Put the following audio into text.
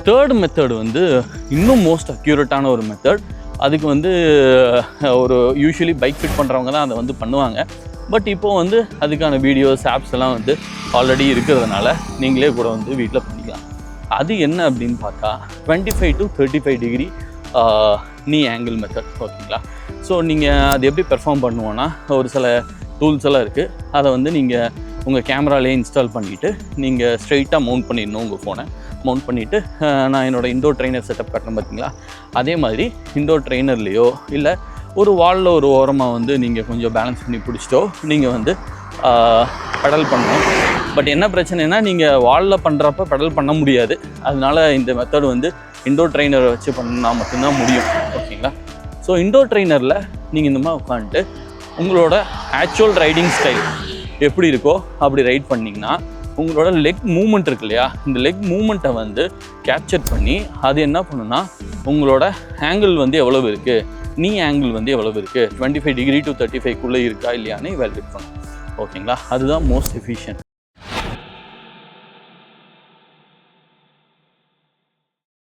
Third method வந்து இன்னும் most அக்யூரேட்டான ஒரு மெத்தட். அதுக்கு வந்து ஒரு யூஸ்வலி பைக் ஃபிட் பண்ணுறவங்க தான் அதை வந்து பண்ணுவாங்க. பட் இப்போது வந்து அதுக்கான வீடியோஸ் ஆப்ஸ் எல்லாம் வந்து ஆல்ரெடி இருக்கிறதுனால நீங்களே கூட வந்து வீட்டில் பண்ணிக்கலாம். அது என்ன அப்படின்னு பார்த்தா 25 to 35 டிகிரி நீ ஆங்கிள் மெத்தட். ஓகேங்களா? ஸோ நீங்கள் அது எப்படி பெர்ஃபார்ம் பண்ணுவோன்னா, ஒரு சில டூல்ஸ் எல்லாம் இருக்குது. அதை வந்து நீங்கள் உங்கள் கேமராலேயே இன்ஸ்டால் பண்ணிவிட்டு நீங்கள் ஸ்ட்ரெயிட்டாக மவுண்ட் பண்ணிடணும். உங்கள் ஃபோனை மவுண்ட் பண்ணிவிட்டு, நான் என்னோடய இண்டோர் ட்ரெயினர் செட்டப் காட்டுறேன் பார்த்தீங்களா, அதே மாதிரி இண்டோர் ட்ரெயினர்லேயோ இல்லை ஒரு வாலில் ஒரு ஓரமாக வந்து நீங்கள் கொஞ்சம் பேலன்ஸ் பண்ணி பிடிச்சிட்டோ நீங்கள் வந்து பெடல் பண்ணணும். பட் என்ன பிரச்சனைனா, நீங்கள் வாலில் பண்ணுறப்ப பெடல் பண்ண முடியாது. அதனால இந்த மெத்தட் வந்து இண்டோர் ட்ரெயினரை வச்சு பண்ணால் மட்டும்தான் முடியும். ஓகேங்களா? ஸோ இண்டோர் ட்ரெயினரில் நீங்கள் இந்த மாதிரி உட்காந்துட்டு உங்களோட ஆக்சுவல் ரைடிங் ஸ்டைல் எப்படி இருக்கோ அப்படி ரைட் பண்ணிங்கன்னா உங்களோட லெக் மூமெண்ட் இருக்கு இல்லையா, இந்த லெக் மூமெண்ட்டை வந்து கேப்சர் பண்ணி அது என்ன பண்ணுன்னா உங்களோட ஆங்கிள் வந்து எவ்வளவு இருக்குது, நீ ஆங்கிள் வந்து எவ்வளவு இருக்குது, 25 டிகிரி to 35 இருக்கா இல்லையான்னு வேலிடேட் பண்ணும். ஓகேங்களா? அதுதான் மோஸ்ட் எஃபிஷியன்ட்.